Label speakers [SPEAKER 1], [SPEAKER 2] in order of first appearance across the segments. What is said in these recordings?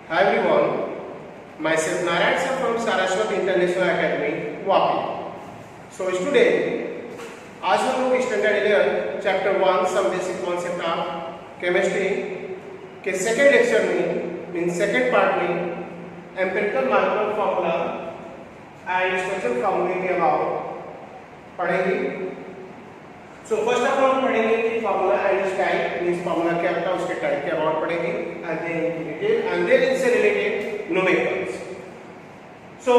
[SPEAKER 1] Hi everyone, myself Narayan sir from Saraswat International Academy, Vapi. So student, आज हम लोग standard 11 chapter 1 some basic concept of chemistry के second lecture में in second part में empirical marker formula and structural फार्मूले के about पढ़ेंगे. So first of all पढ़ेंगे कि formula and its type means formula क्या होता है, उसके टाइप के अबाउट पढ़ेंगे एंड देन इससे रिलेटेड न्यूमेरिकल्स. सो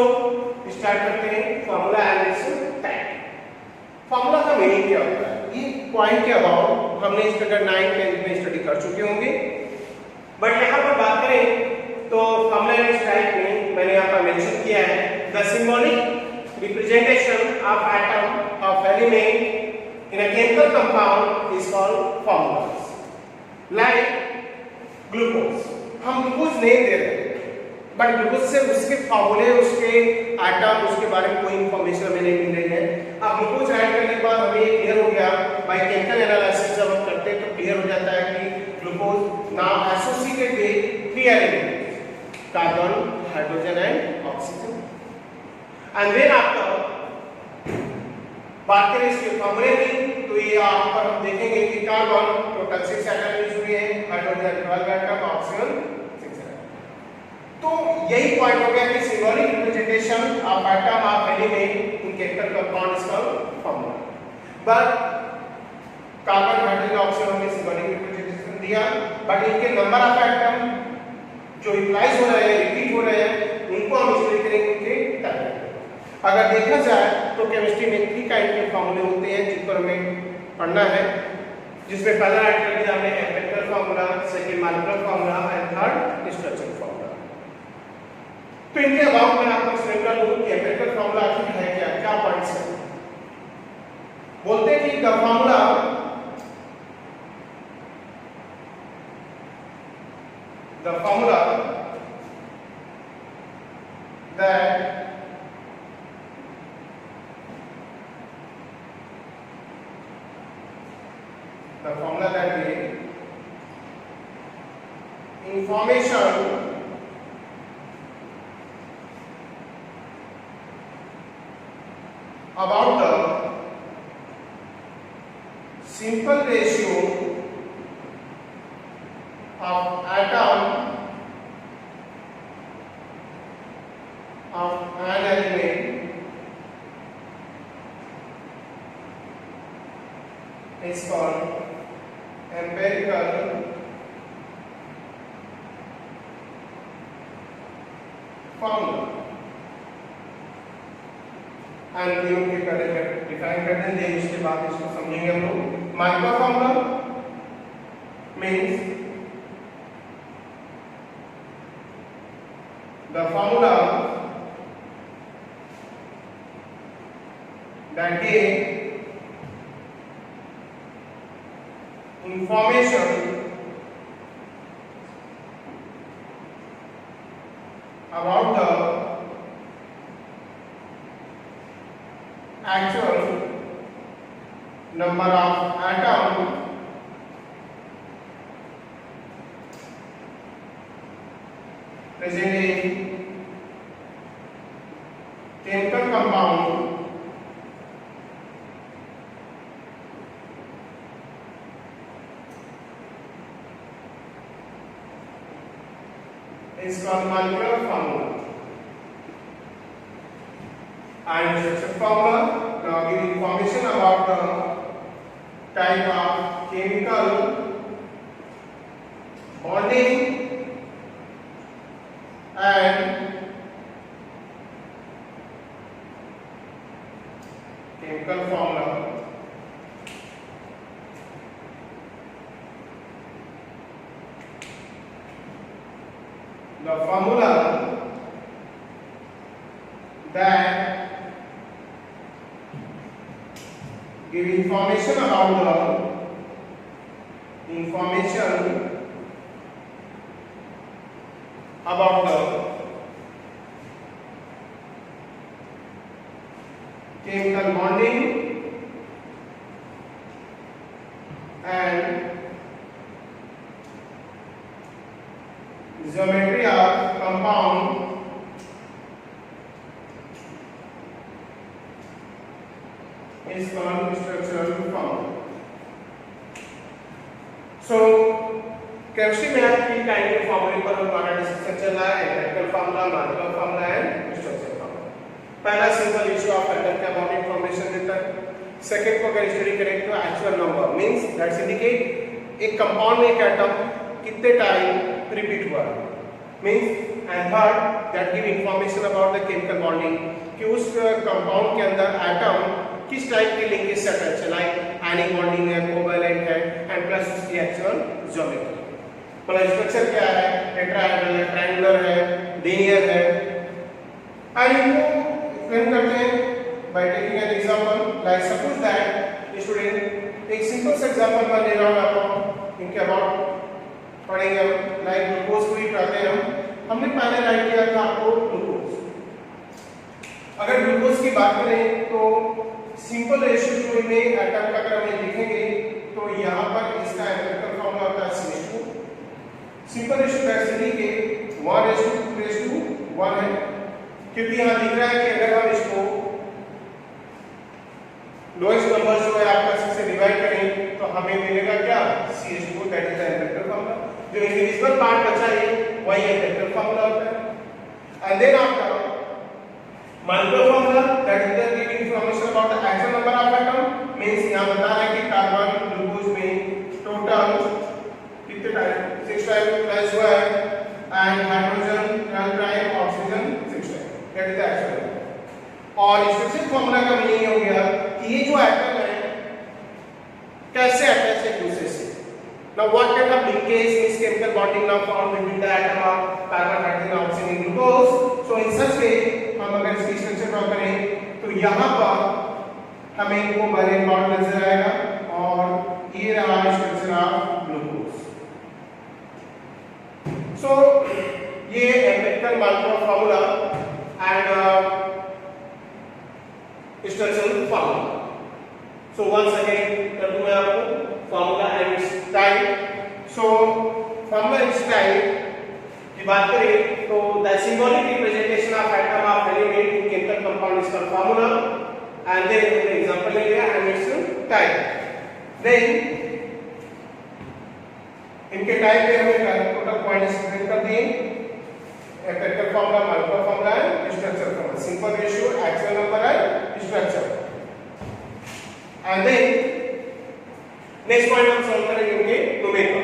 [SPEAKER 1] स्टार्ट करते हैं formula and its type. Formula का मीनिंग क्या होता है, ये पॉइंट के अबाउट हमने स्टैंडर्ड 9 10 में स्टडी कर चुके होंगे, बट यहाँ पर बात करें तो फार्मूला एंड इट्स टाइप में मैंने यहाँ पर मेंशन किया है the symbolic representation of atom of element in a chemical compound is called formulas. Like glucose, हम ग्लूकोज नहीं दे रहे, बट ग्लूकोज से उसके फार्मूले, उसके एटम, उसके बारे में कोई इंफॉर्मेशन हमें नहीं मिल रही है. अब ग्लूकोज ऐड करने के बाद हमें ये क्लियर हो गया, बाय केमिकल एनालिसिस जब हम करते हैं तो क्लियर हो जाता है कि glucose now associated with 3 elements carbon, hydrogen and oxygen. And then after बात करें इसके फार्मूले की तो ये यहाँ पर हम देखेंगे कि कार्बन टोटल 6 एटम यूज हुए हैं, हाइड्रोजन 12 एटम, ऑक्सीजन 6 एटम. तो यही पॉइंट हो गया कि symbolic representation of atom of element in chemical compound is called formula. But carbon, hydrogen, oxygen में सिंबॉलिक रिप्रेजेंटेशन दिया, बट इनके नंबर ऑफ एटम जो यूटिलाइज हो रहे हैं, रिपीट हो रहे हैं, उनको हम स्टडी करेंगे उनके टाइप. अगर देखा जाए तो केमिस्ट्री में 3 काइंड के फार्मूले होते हैं जिन पर हमें पढ़ना है, जिसमें पहला ऐड कर दिया हमने empirical formula, second molecular formula and third structural formula. तो इनके अबाउट मैं आपको एक्सप्लेन कर दूं कि एम्पिरिकल फार्मूला आखिर है क्या, क्या पॉइंट्स हैं. बोलते हैं कि the formula that the formula that is information about the simple ratio of atom of an element is called empirical formula. And नियम के पहले डिफाइन करते हैं, देन उसके बाद इसको समझेंगे हम लोग. Micro formula means the formula that gives information about the actual number of atoms present in chemical compound is called molecular formula. And structure formula now give information about the type of chemical bonding and chemical formula. The formula that give information about the chemical bonding and geometry of called structural formula. So chemistry में आपकी kind के फॉर्मूले पर हमारा discussion चल रहा है, analytical formula, molecular formula and structural formula. पहला सिंपल इशू ऑफ एटम का अबाउट इंफॉर्मेशन देता है। सेकंड को अगर स्टडी करें तो actual number means that's indicate एक कंपाउंड में एक एटम कितने टाइम रिपीट हुआ है means, and third that give information about the chemical bonding कि उस कंपाउंड के अंदर एटम किस टाइप की लिंकेज से अटैच है, लाइक आयनिक बॉन्डिंग है, कोवैलेंट है एंड प्लस उसकी एक्चुअल ज्योमेट्री। मतलब स्ट्रक्चर क्या है, टेट्राहेड्रल है, ट्रायंगुलर है, लीनियर है। एंड इनको एक्सप्लेन करते हैं by taking an example, like suppose that student एक सिंपल सा एग्जांपल मैं ले रहा हूं आपको, इनके अबाउट पढ़ेंगे हम। लाइक ग्लूकोज को ही पढ़ते हैं हमने पहले राइट किया था आपको ग्लूकोज। अगर ग्लूकोज की बात करें तो सिंपल रेशियो जो इनमें एटम का अगर हम लिखेंगे तो यहाँ पर इसका एनालिटिकल फॉर्मूला होता है CH2। सिंपल रेशियो दैट्स के 1:2:1 है, क्योंकि यहाँ लिख रहा है कि अगर हम इसको लोएस्ट नंबर जो है आपका से डिवाइड करें तो हमें मिलेगा क्या, CH2, that is the analytical formula. जो इंडिविजुअल पार्ट बचा है वही एनालिटिकल फॉर्मूला होता है। And then after molecular formula that is the giving information about the actual number of atom means यहां बता रहा है कि कार्बन ग्लूकोज में टोटल कितने टाइम 6 टाइम प्लस हुआ है and hydrogen 12 time, oxygen 6 time, that is the actual. और स्ट्रक्चरल फॉर्मूला का मीनिंग हो गया कि ये जो एटम है कैसे अटैच है एक दूसरे से। Now what kind of linkage is chemical bonding now found between the atom of carbon, hydrogen, oxygen, glucose. So in such way हम अगर इसकी स्ट्रक्चर ड्रॉ करें तो यहाँ पर हमें इनको वैलेंट बॉन्ड नजर आएगा और ये रहा स्ट्रक्चर ऑफ ग्लूकोज। सो ये analytical molecular formula and structural formula. So once again कर दूं मैं आपको formula and type. So formula and type की बात करें तो the symbolic representation of atom of element in chemical compound is called formula and then हमने example ले लिया एंड इट्स टाइप। देन इनके टाइप पे हमने टोटल पॉइंट्स एक्सप्लेन कर दिए, analytical formula, molecular formula and structural formula, simple ratio, actual number and structure. And then next point हम solve करेंगे उनके न्यूमेरिकल।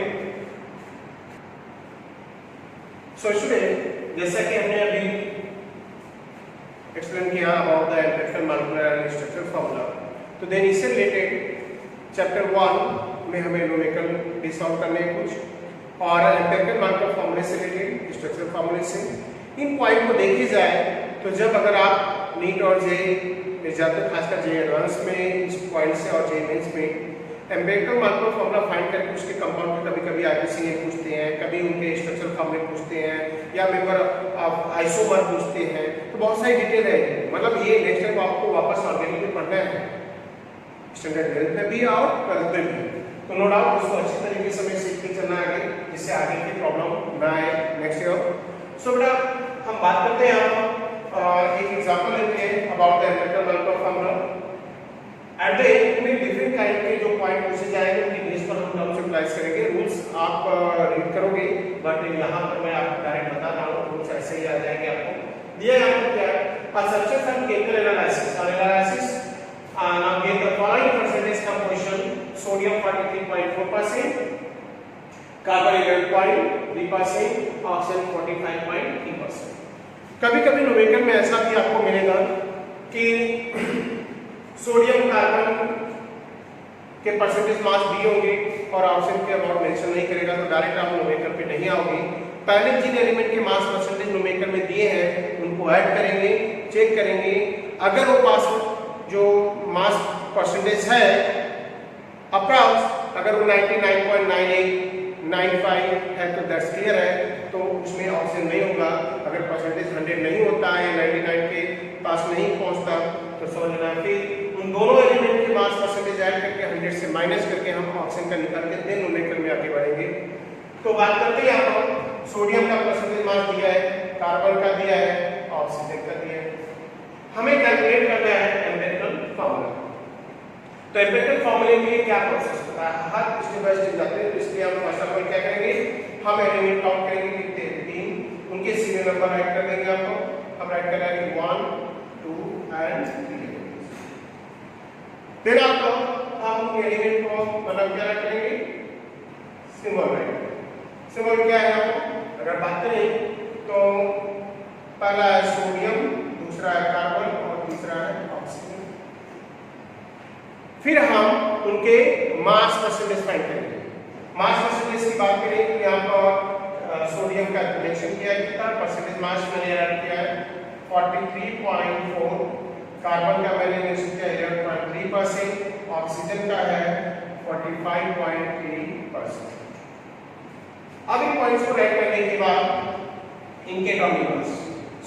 [SPEAKER 1] सो स्टूडेंट जैसा कि हमने अभी एक्सप्लेन किया about the analytical, molecular and structural formula, तो देन इससे रिलेटेड चैप्टर 1 में हमें न्यूमेरिकल भी सॉल्व करने हैं कुछ, और एनालिटिकल मार्कुलर फार्मूले से रिलेटेड, स्ट्रक्चरल फार्मूले से। इन पॉइंट को देखी जाए तो जब अगर आप नीट और जे ज़्यादा खासकर जे एडवांस में इस पॉइंट से और जे मेंस में एम्पिरिकल मार्कुलर फार्मूला फाइंड करके उसके कंपाउंड के कभी-कभी आईपीसी पूछते हैं, कभी उनके स्ट्रक्चरल फार्मूले पूछते हैं या मेंबर ऑफ आइसोमर पूछते हैं, तो बहुत सारी डिटेल है। मतलब ये नेक्स्ट टाइम आपको वापस ऑर्गेनिक में पढ़ना है, स्टैंडर्ड 12th में भी और 12th में भी, तो नो डाउट उसको अच्छी तरीके से हमें सीख के चलना आगे, जिससे आगे की प्रॉब्लम ना आए नेक्स्ट ईयर। सो बेटा हम बात करते हैं एक एग्जांपल लेते हैं about the analytical molecular formula. At the end में डिफरेंट काइंड के जो पॉइंट पूछे जाएंगे उनकी बेस पर हम टर्म्स यूटिलाइज करेंगे। रूल्स आप रीड करोगे, बट यहाँ पर मैं आपको डायरेक्ट बता रहा हूँ, रूल्स ऐसे ही आ जाएंगे आपको। दिया है आपको क्या है, assumptions and chemical analysis or analysis. Now give the following percentage composition: sodium 43.4%, carbon 11.3%, oxygen 45.3%. कभी-कभी न्यूमेरिकल में ऐसा भी आपको मिलेगा कि सोडियम कार्बन के परसेंटेज मास दी होंगे और ऑक्सीजन के अबाउट मेंशन नहीं करेगा, तो डायरेक्ट आप न्यूमेरिकल पे नहीं आओगे। पहले जिन एलिमेंट के मास परसेंटेज न्यूमेरिकल में दिए हैं उनको ऐड करेंगे, चेक करेंगे, अगर वो पास जो मास परसेंटेज है अप्रॉक्स अगर वो 99.98 95 है तो दैट्स क्लियर है, तो उसमें ऑक्सीजन नहीं होगा। अगर परसेंटेज 100 नहीं होता है, 99 के पास नहीं पहुंचता, तो समझना फिर उन दोनों एलिमेंट के मास परसेंटेज ऐड करके 100 से माइनस करके हम ऑक्सीजन का निकाल के देन न्यूमेरिकल में आगे बढ़ेंगे। तो बात करते हैं यहाँ पर सोडियम का परसेंटेज मास दिया है, कार्बन का दिया है, ऑक्सीजन का दिया है। हमें कैलकुलेट करना है एम्पिरिकल फार्मूला। तो एम्पिरिकल फॉर्मूले में क्या प्रोसेस होता है, हर स्टेप बाय स्टेप जाते हैं। तो इसलिए हम फर्स्ट ऑफ ऑल क्या करेंगे, हम एलिमेंट काउंट करेंगे कितने, 3, उनके सीरियल नंबर राइट कर देंगे। आपको हम राइट कराएंगे 1 2 एंड 3। फिर आपको हम एलिमेंट को मतलब क्या करेंगे, सिंबल राइट। सिंबल क्या है, आपको अगर बात करें तो पहला है सोडियम, दूसरा है कार्बन और तीसरा है ऑक्सीजन। फिर हम उनके मास परसेंटेज फाइंड करेंगे। मास परसेंटेज की बात करें तो यहाँ पर सोडियम का रिलेशन किया है, कितना परसेंटेज मास मैंने ऐड किया है 43.4, कार्बन का मैंने मेंशन किया 11.3%, ऑक्सीजन का है 45.3%। अब इन पॉइंट्स को राइट करने के बाद इनके एटॉमिक मास,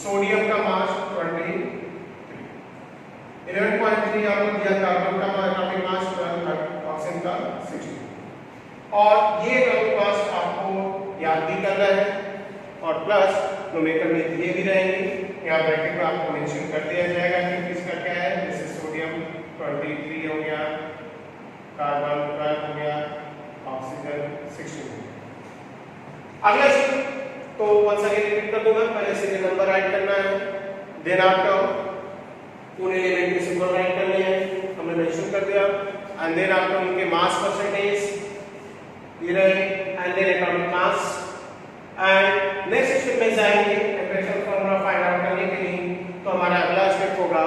[SPEAKER 1] सोडियम का मास 23, 11.3 आपको दिया, कार्बन का एटॉमिक मास 12, ऑक्सीजन का 60। और ये एटॉमिक मास आपको याद भी करना है और प्लस न्यूमेरिकल में दिए भी रहेंगे। यहाँ ब्रैकेट में आपको मेंशन कर दिया जाएगा कि किसका क्या है। जैसे सोडियम 23 हो गया, कार्बन 12 हो गया, ऑक्सीजन 60 हो गया। अगला स्टेप तो वंस अगेन रिपीट कर दूंगा, पहले सीरियल नंबर राइट करना है, देन आफ्टर उन एलिमेंट के सिंबल राइट करने हैं, हमने मेंशन कर दिया, एंड देन आफ्टर उनके मास परसेंटेज ये रहे, and then atomic mass. And next step में जाएंगे एम्पिरिकल फार्मूला फाइंड आउट करने के लिए। तो हमारा अगला स्टेप होगा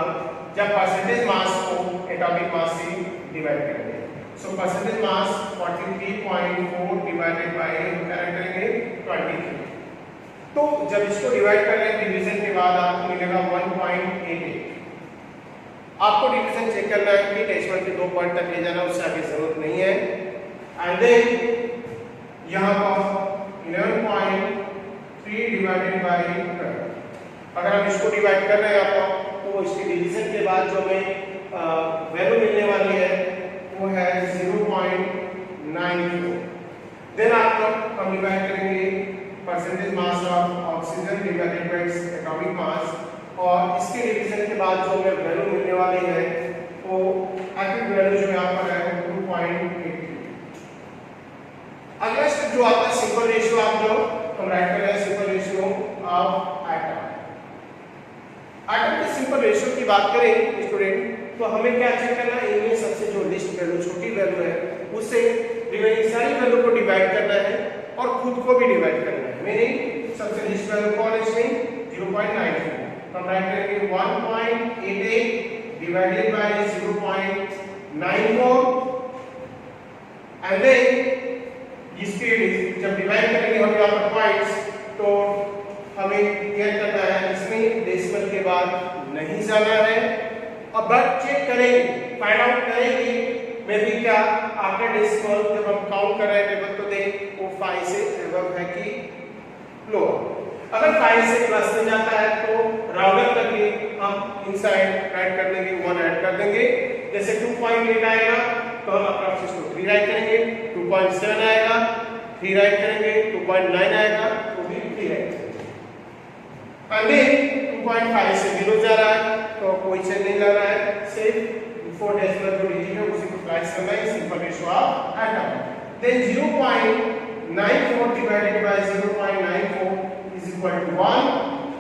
[SPEAKER 1] जब परसेंटेज मास को एटॉमिक मास से डिवाइड करेंगे। So percentage mass 43.4 divided by क्या करेंगे 23। तो जब इसको डिवाइड कर रहे हैं डिवीजन के बाद आपको मिलेगा 1.88। आपको डिवीजन चेक करना है कि डेसिमल के 2 पॉइंट तक ले जाना, उससे आगे जरूरत नहीं है। एंड देन यहाँ पर 11.3 डिवाइडेड बाय 12। अगर हम इसको डिवाइड कर रहे हैं आपको तो इसके डिवीजन के बाद जो हमें वैल्यू मिलने वाली है वो है 0.94। देन आपको हम डिवाइड करेंगे percentage mass of oxygen divided by its atomic mass, और इसके डिवीजन के बाद जो हमें वैल्यू मिलने वाली है वो एक्टिव वैल्यू जो यहाँ पर है 2.83। अगला स्टेप जो आता है सिंपल रेशियो, आप जो हम राइट कर रहे हैं simple ratio of atom. Atom के सिंपल रेशियो की बात करें स्टूडेंट तो हमें क्या चेक करना है, इनमें सबसे जो लिस्ट वैल्यू छोटी वैल्यू है उससे रिमेनिंग सारी वैल्यू को डिवाइड करना है और खुद को भी डिवाइड करना है। मीनिंग सबसे लिस्ट वैल्यू कौन है इसमें 0.94। हम राइट करेंगे 1.88 डिवाइडेड बाय 0.94 एंड देन इसके जब डिवाइड करेंगे हम यहाँ पर पॉइंट्स तो हमें क्लियर करना है, इसमें डेसिमल के बाद नहीं जाना है। अब बट चेक करेंगे, फाइंड आउट करेंगे मे बी क्या आफ्टर डेसिमल जब हम काउंट कर रहे हैं टेबल तो दें वो 5 से अबव है कि लोअर। अगर 5 से प्लस में जाता है तो राउंड अप करके हम इनसाइड राइट कर देंगे 1 ऐड कर देंगे। जैसे 2.8 आएगा तो हम अप्रॉक्स इसको 3 राइट करेंगे, 2.7 आएगा 3 राइट करेंगे, 2.9 आएगा तो भी 3 राइट करेंगे। अभी 2.5 से बिलो जा रहा है तो कोई चेंज नहीं ला रहा है, सिर्फ बिफोर डेसिमल जो डिजिट है उसी को प्लस करना है, simple ratio of atom. Then 0.94 divided by 0.94 is equal to 1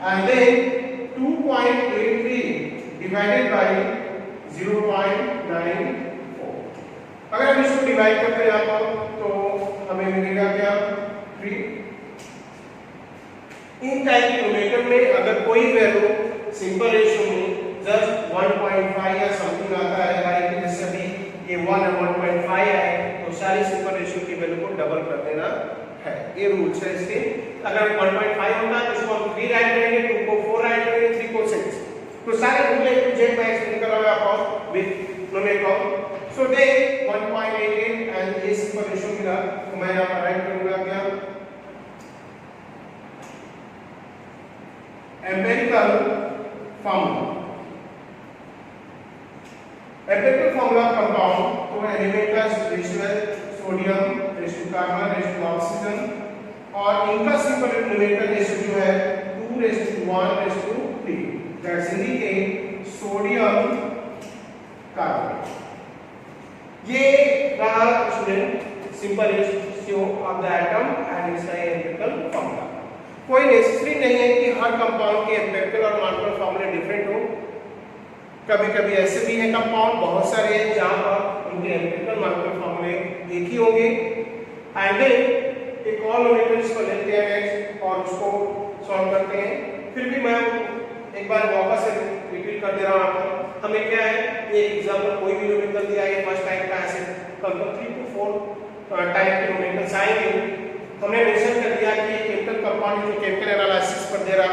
[SPEAKER 1] and then 2.83 divided by 0.94। अगर हम इसको डिवाइड करते हैं यहाँ पर तो हमें मिलेगा क्या 3। इन टाइप के न्यूमेरिकल में अगर कोई वैल्यू सिंपल रेशियो में जस्ट 1.5 या समथिंग आता है, लाइक जैसे अभी ये 1 और 1.5 है तो सारी सिंपल रेशियो की वैल्यू को डबल कर देना है, ये रूल्स है इसके। अगर 1.5 होता है तो इसको हम 3 राइट करेंगे, 2 को 4 राइट करेंगे, 3 को 6। तो सारे रूल एक जेड में एक्सप्लेन कर रहा हूं आपको with numerical. So they 1.88 and ये सिंपल रेशियो मिला तो मैं यहां पर राइट करूंगा क्या empirical formula. Empirical formula compound तो एलिमेंट का रेशियो है sodium ratio carbon ratio oxygen, और इनका सिंपल न्यूमेरिकल रेशियो जो है 2:1:3 दैट्स इंडिकेट सोडियम कार्बन। ये रहा student simple ratio of the atom and इसका एम्पिरिकल फॉर्मूला। कोई नेसेसरी नहीं है कि हर कंपाउंड के एम्पिरिकल और मॉलिक्यूलर फॉर्मूले डिफरेंट हो। कभी कभी ऐसे भी है कंपाउंड बहुत सारे हैं जहां पर उनके एम्पिरिकल मॉलिक्यूलर फॉर्मूले एक ही होंगे। एंड देन एक और न्यूमेरिकल्स को लेते हैं और उसको सॉल्व करते हैं। फिर भी मैं एक बार वापस से रिपीट कर दे रहा हूं आपको। हमें क्या है, ये एग्जांपल कोई भी न्यूमेरिकल दिया है फर्स्ट टाइम का, ऐसे कल 3 to 4 टाइप के न्यूमेरिकल्स आएंगे। हमने मेंशन कर दिया कि केमिकल कंपाउंड जो केमिकल एनालिसिस पर दे रहा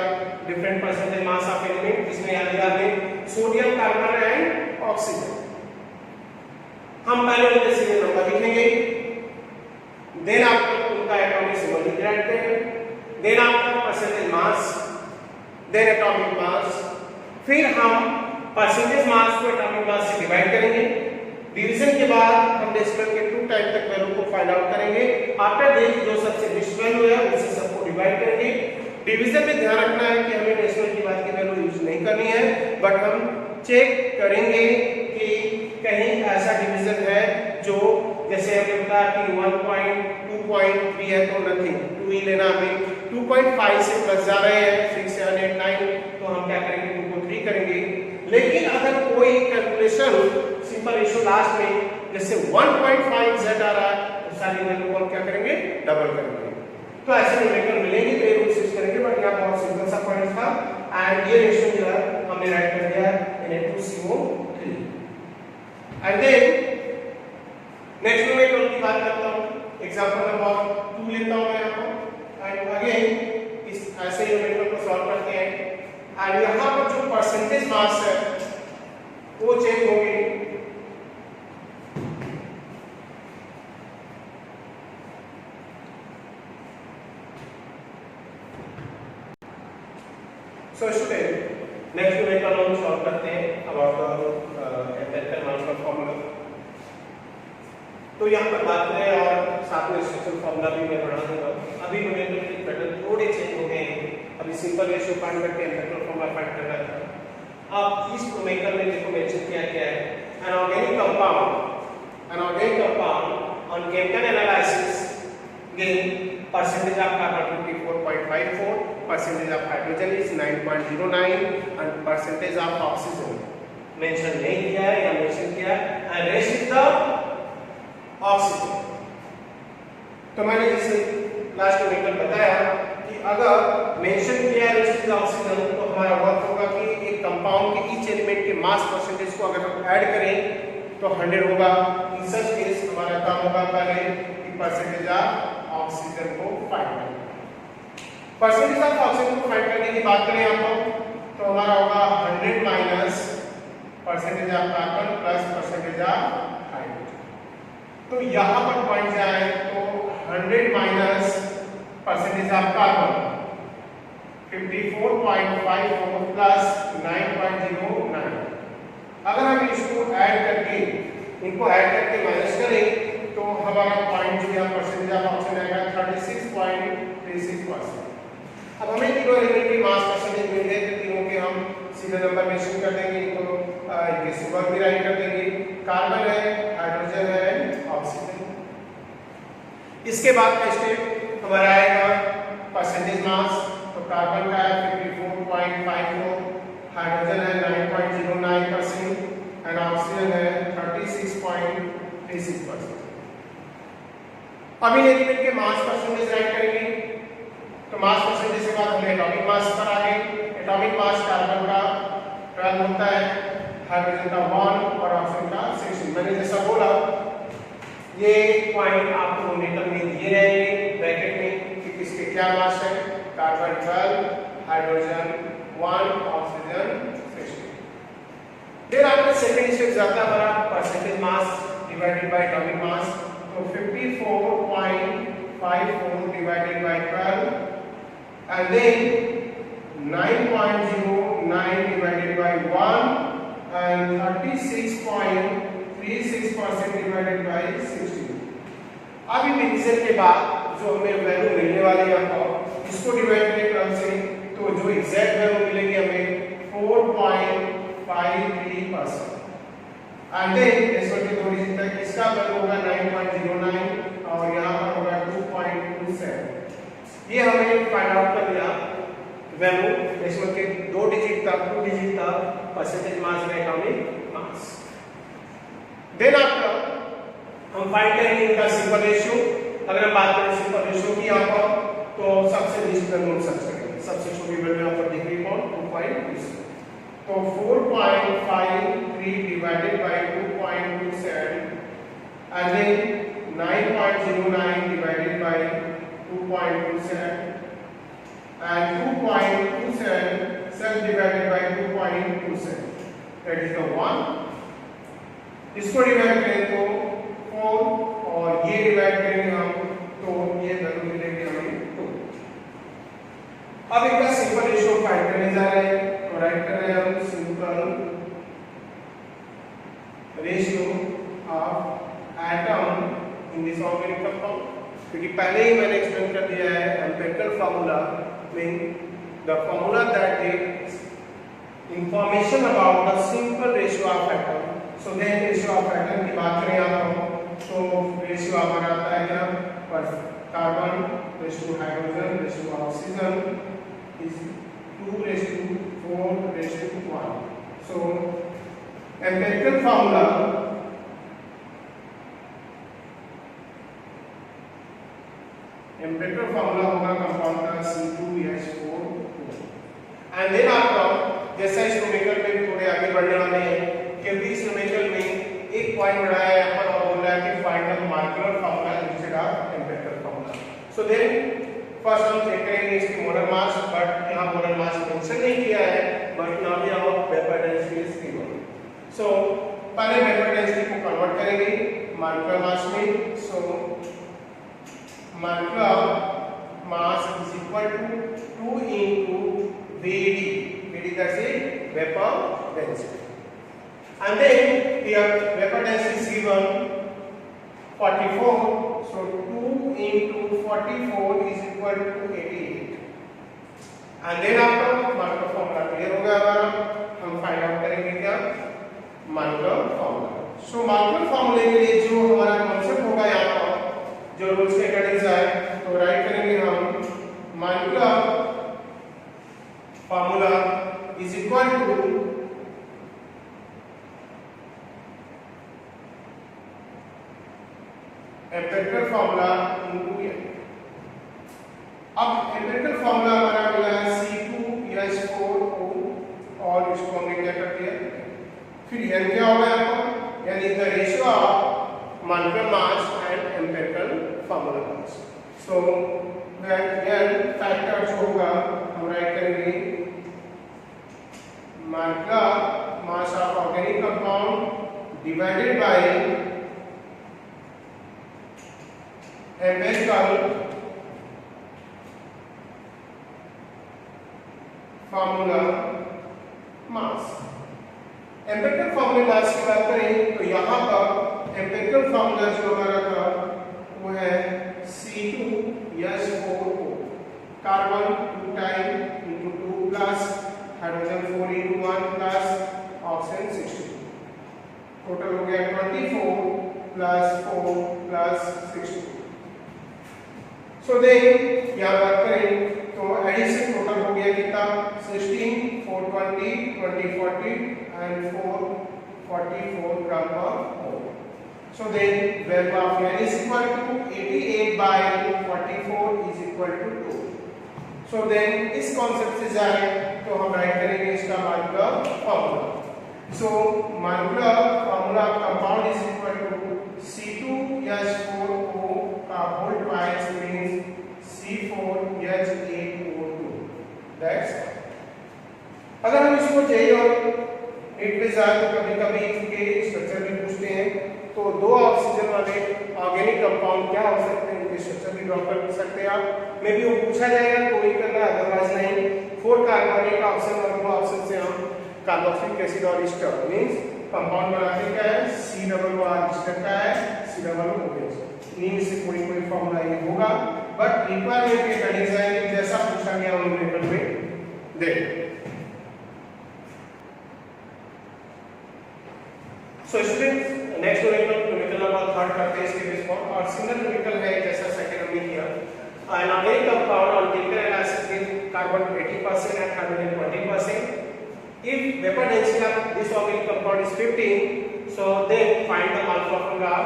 [SPEAKER 1] different percentage mass of element, जिसमें यहां दिया है सोडियम, कार्बन एंड ऑक्सीजन। हम पहले उनके सीरियल नंबर लिखेंगे, देन आपको उनका एटॉमिक सिंबल राइट करेंगे, देन आपका percentage mass, then atomic mass, फिर हम परसेंटेज मास को एटॉमिक मास से डिवाइड करेंगे। डिवीजन के बाद हम डेसिमल के 2 टाइप तक वैल्यू को फाइंड आउट करेंगे। आफ्टर दिस जो सबसे बेस्ट वैल्यू है उसे सबको डिवाइड करेंगे। डिवीजन में ध्यान रखना है कि हमें डेसिमल के बाद की वैल्यू यूज नहीं करनी है, बट हम चेक करेंगे कि कहीं ऐसा डिवीजन है जो जैसे हमने बताया कि 1.2.3 है तो नथिंग 2 ही लेना, हमें 2.5 से प्लस जा रहे हैं 6 7 8 9 तो हम क्या करेंगे 2 को 3 करेंगे। लेकिन अगर कोई कैलकुलेशन सिंपल रेशियो लास्ट में जैसे 1.5 z आ रहा है तो सारी वैल्यू को हम क्या करेंगे डबल करेंगे। तो ऐसे न्यूमेरिकल मिलेंगे तो ये रूल यूज करेंगे, बट यहां बहुत सिंपल सा पॉइंट था एंड ये रेशियो जो है हमने राइट कर दिया Na2CO3। And then next numerical की बात करता हूं, एग्जांपल नंबर 2 लेता हूं मैं यहां पर एंड अगेन इस ऐसे न्यूमेरिकल को सॉल्व करते हैं एंड यहां पर जो परसेंटेज मास है वो चेंज होगी। सो स्टूडेंट नेक्स्ट न्यूमेरिकल हम सॉल्व करते हैं about the empirical molecular formula. तो यहां पर बात करें और साथ में स्ट्रक्चरल फॉर्मूला भी मैं बढ़ा दूंगा। अभी न्यूमेरिकल के पैटर्न थोड़े चेंज हो गए हैं, अभी सिंपल रेशियो फाइंड करके एम्पिरिकल फॉर्मूला फाइंड कर रहा था। अब इस न्यूमेरिकल में देखो मेंशन किया गया है an organic compound on chemical analysis gain percentage of carbon 54.54, percentage of hydrogen is 9.09 and percentage of oxygen mention नहीं किया है या मेंशन किया है and rest is the oxygen। तो मैंने जैसे लास्ट न्यूमेरिकल बताया कि अगर मेंशन किया है rest is the oxygen तो हमारा वर्क होगा कि एक कंपाउंड के ईच एलिमेंट के मास परसेंटेज को अगर हम ऐड करें तो 100 होगा। इन सच केस हमारा काम होगा पहले कि परसेंटेज ऑफ ऑक्सीजन को फाइंड करना। परसेंटेज ऑफ ऑक्सीजन को फाइंड करने की बात करें यहां पर तो हमारा होगा 100 minus percentage of carbon plus percentage of hydrogen. तो यहां पर पॉइंट क्या है तो 100 minus percentage of carbon 54.54 plus 9.09। अगर हम इसको ऐड करके इनको ऐड करके माइनस करें तो हमारा पॉइंट जो है परसेंटेज ऑफ ऑक्सीजन आएगा 36.36%। अब हमें तीनों एलिमेंट की मास परसेंटेज मिल गए तो तीनों के हम सीधे नंबर मेंशन कर देंगे, इनको इनके सिंबल भी राइट कर देंगे। कार्बन है, हाइड्रोजन है, ऑक्सीजन। इसके बाद का स्टेप हमारा आएगा परसेंटेज मास। तो कार्बन का है 54.54, हाइड्रोजन है 9.09% एंड ऑक्सीजन है 36.36%। अब इन एलिमेंट के मास परसेंटेज राइट करेंगे तो मास परसेंटेज के बाद हम एटॉमिक मास पर आ गए। एटॉमिक मास कार्बन का 12 होता है, हाइड्रोजन का 1 और ऑक्सीजन का 16। मैंने जैसा बोला ये पॉइंट आपको न्यूमेरिकल में दिए रहेंगे ब्रैकेट में कि किसके क्या मास है। Carbon 12, hydrogen 1, oxygen 16। फिर आपका सेकंड स्टेप जाता है हमारा percentage mass divided by atomic mass. तो 54.54 divided by 12 and then 9.09 divided by 1 and 36.36% divided by 16। अब इन डिवीजन के बाद जो हमें वैल्यू मिलने वाली है आपको इसको डिवाइड करने क्रम से तो जो एग्जैक्ट वैल्यू मिलेगी हमें 4.53%। एंड देन इसमें के दो डिजिट तक इसका वैल्यू होगा 9.09 और यहाँ पर होगा 2.27। ये हमें फाइंड आउट कर लिया वैल्यू इसमें के दो डिजिट तक परसेंटेज मास में एटॉमिक मास। देन आफ्टर हम फाइंड करेंगे इनका सिंपल रेशियो। अगर हम बात करें सिंपल रेशियो की यहाँ पर तो सबसे लीस्ट वैल्यू सर्च करेंगे। सबसे छोटी वैल्यू यहाँ पर दिख रही कौन 2.27। तो 4.53 divided by 2.27 and then 9.09 divided by 2.27 and 2.27 self divided by 2.27, that is the 1। इसको डिवाइड करें तो 4 और ये डिवाइड करेंगे हम तो ये वैल्यू मिलेगी हमें 2। अब इनका सिंपल रेशियो फाइंड करने जा रहे हैं तो राइट कर रहे हैं हम simple ratio of atom in this organic compound, क्योंकि पहले ही मैंने एक्सप्लेन कर दिया है empirical formula mean the formula that gives information about the simple ratio of atom. So then ratio of atom की बात करें आप तो रेशियो हमारा आता है क्या पर carbon ratio hydrogen ratio oxygen is 2:4:1। So empirical formula होगा कंपाउंड का C2H4O। एंड देन आपका जैसा इस न्यूमेरिकल में भी थोड़े आगे बढ़ने वाले हैं क्योंकि इस न्यूमेरिकल में एक पॉइंट बढ़ाया है यहाँ पर और बोल रहा है कि find the molecular formula instead of empirical formula. So then first हम चेक करेंगे इसकी मोलर मास, बट यहाँ मोलर मास मेंशन नहीं किया है, but now we have vapour density is given. So पहले वेपर डेंसिटी को कन्वर्ट करेंगे मॉलिक्यूलर मास में। So molecular mass is equal to 2 into Vd, that's it, vapor density। And then here vapor density is given 44, so 2 into 44 is equal to 88। and then after molecular formula clear हो गया हमारा, हम find out करेंगे क्या molecular formula। so molecular formula के लिए जो हमारा कॉन्सेप्ट होगा यहाँ पर जो रूल्स के अकॉर्डिंग है तो राइट करेंगे हम molecular formula is equal to empirical formula into n। अब एम्पिरिकल फार्मूला हमारा मिला है C2H4O और इसको हमने क्या कर दिया, फिर n क्या होगा यहाँ पर, यानी the ratio of molecular mass and empirical formula mass. So n factor जो होगा हम राइट करेंगे molecular mass of organic compound divided by empirical formula mass. Empirical formula mass की बात करें तो यहाँ पर एम्पिरिकल फार्मूला जो हमारा था वो है C2H4O, carbon 2 time into 2 plus hydrogen 4 into 1 plus oxygen 62, total हो गया 24 प्लस 4 प्लस 62। सो देन यहाँ बात करें तो एडिशन टोटल हो गया कितना 16, 420, 2040 एंड 444 ग्राम पर mole. So then value of n is equal to 88 by 44 is equal to 2। So then इस कॉन्सेप्ट से जाए तो हम राइट करेंगे इसका molecular formula. So molecular formula compound is equal to C2H4O का whole twice means C4H8O2। That's अगर हम इसको चाहिए और नीट पे जाए तो कभी-कभी इसके स्ट्रक्चर भी पूछते हैं, तो दो ऑक्सीजन वाले ऑर्गेनिक कंपाउंड क्या हो सकते हैं उनके स्ट्रक्चर भी ड्रॉ कर सकते हैं आप, मे बी वो पूछा जाएगा तो वही करना, अदरवाइज नहीं। 4 कार्बोनिक ऑक्सीजन और 2 ऑक्सीजन से हम कार्बोक्सिलिक एसिड और ईस्टर मींस कंपाउंड बनाते क्या है C+R ईस्टर का है C+OH। इन्हीं से कोई फॉर्मूला ये होगा, बट रिक्वायरमेंट के कंडीशन है जैसा पूछा गया उन पेपर में दे। So students next numerical number third करते हैं इसके बेस पर और सिंगल न्यूमेरिकल है जैसा सेकंड हमने किया an organic compound on chemical analysis with carbon 80% and hydrogen 20%. If vapor density of this organic compound is 15, so then find the molecular formula of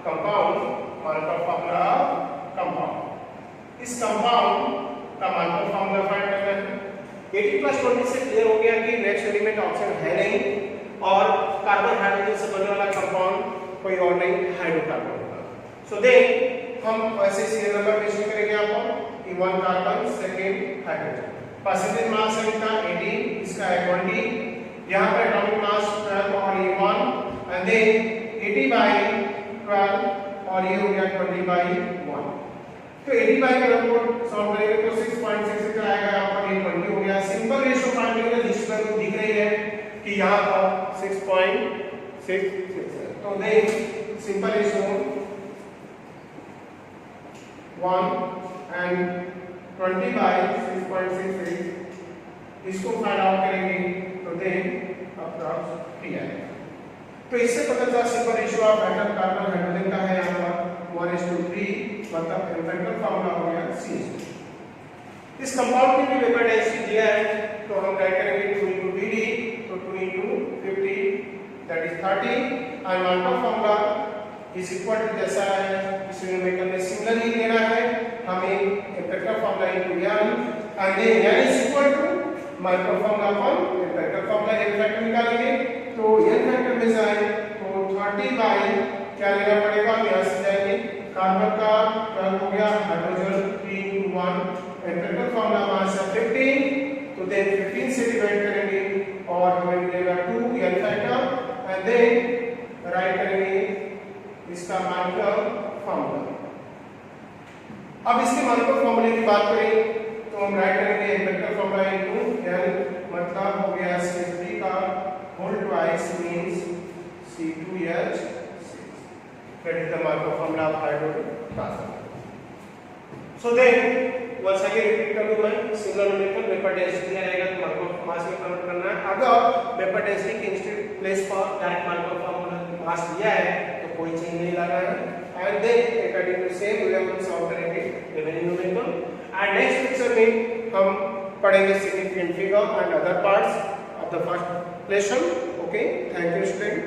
[SPEAKER 1] compound. Molecular formula of compound. इस compound का molecular formula find करना है. 80 plus 20 से clear हो गया कि next element option है नहीं और कार्बन हाइड्रोजन से बनने वाला कंपाउंड कोई और नहीं हाइड्रोकार्बन होगा. सो देन हम ऐसे सीरियल नंबर मेंशन करेंगे आपको कि 1 carbon second hydrogen. Percentage mass है इनका 18, इसका है 20. यहां पर एटॉमिक मास 12 और ये 1 एंड देन 80 by 12 और ये हो गया 20 by 1. तो 80 by 12 को सॉल्व करेंगे तो 6.6 आएगा. यहां पर ये 20 हो गया. सिंपल रेशियो फाइंड करेंगे लिस्ट में तो दिख रही है कि यहां पर 6.66 है. तो then simple ratio 1 and 20 by 6.66 इसको फाइंड आउट करेंगे तो देन अप्रॉक्स 3 आएगा. तो इससे पता चला simple ratio of atom carbon hydrogen का है यहां पर 1:3 मतलब एम्पिरिकल फार्मूला हो गया CH2. इस कंपाउंड की भी वेपर डेंसिटी दिया है तो हम राइट करेंगे 2 into Vd तो 2 into 50 that is 30 and molecular formula is equal to जैसा है इस न्यूमेरिकल में सिमिलर ही लेना है हमें empirical formula into n and then n is equal to molecular formula upon empirical formula n factor निकालेंगे तो n फैक्टर में जाए तो 30 by क्या लेना पड़ेगा यहां से जाएंगे कार्बन का 12 हो गया hydrogen 3 into 1 empirical formula mass है 15 तो देन 15 से डिवाइड करेंगे और हमें मिलेगा 2 n factor and then write करेंगे इसका मॉलिक्यूलर फार्मूला. अब इसके मॉलिक्यूलर फार्मूले की बात करें तो हम राइट करेंगे एम्पिरिकल फार्मूला इनटू n मतलब हो गया CH3 का whole twice means C2H6 that is the molecular formula of hydrogen. So then once again repeat कर दूं मैं सिंगल न्यूमेरिकल वेपर डेंसिटी रहेगा तो मोलेकुलर मास में कन्वर्ट करना है. अगर वेपर डेंसिटी के इंस्टेड प्लेस पर डायरेक्ट मोलेकुलर फार्मूला मास दिया है तो कोई चेंज नहीं लाना है and then according to same way हम सॉल्व करेंगे remaining numerical. And next lecture में हम पढ़ेंगे significant figure and other parts of the first lesson. Okay, thank you student.